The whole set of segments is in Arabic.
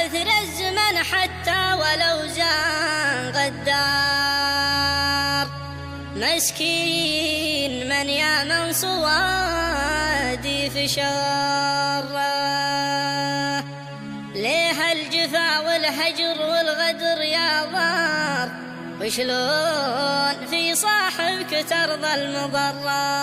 عثر الزمن حتى ولو زان غدار، مسكين من يا من صوادي في شره، ليه الجفا والهجر والغدر يا ضار، وشلون في صاحبك ترضى المضرة،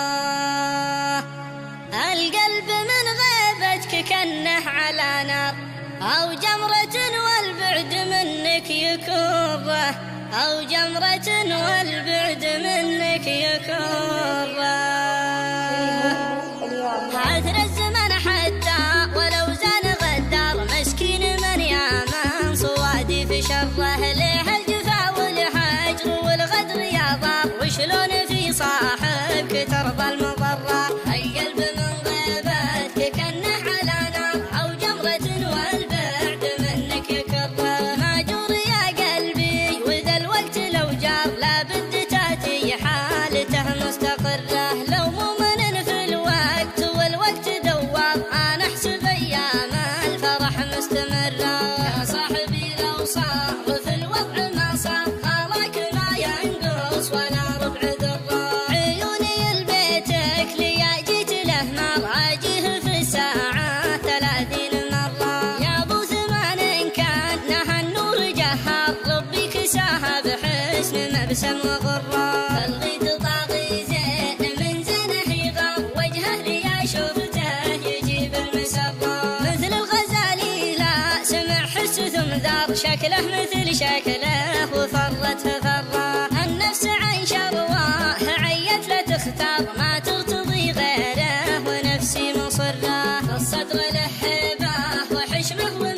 القلب من غيبتك كنه على نار، أو جمرة والبعد منك يكره، أو جمرة والبعد منك يكره. عثر الزمن حتى ولو زان غدار، مسكين من يامن صوادي في شره، ليه الجفا والحجر والغدر يا ضار، وشلون في صاحبك ترضى المضرة، القلب من غيبتك كنه على نار، أو جمرة والبعد منك يكره، ماجور يا قلبي وذا الوقت لو جار، لابد تاتي حالته مستقرة، لو مؤمن في الوقت والوقت دوار، أنا أحسب أيام الفرح مستمرة، يا صاحبي لو صار في الوضع ما صار، خالك ما ينقص ولا ربع ذرة، عيوني لبيتك ليا جيت له نار، أجيه في الساعة 30 مرة، يا أبو ثمان كان نهى النور جهار، ربي كساها بحسن مبسم وغرة، الغيث طاغي زين من زينه يغار، وجهه ليا شفته يجيب المسرة، مثل الغزالي لا سمع حس ثم ذار، شكله مثل شكله وفرت فرة، النفس عن شرواه عيت لا تختار، ما ترتضي غيره ونفسي مصرة، الصدر له هبة وحشمه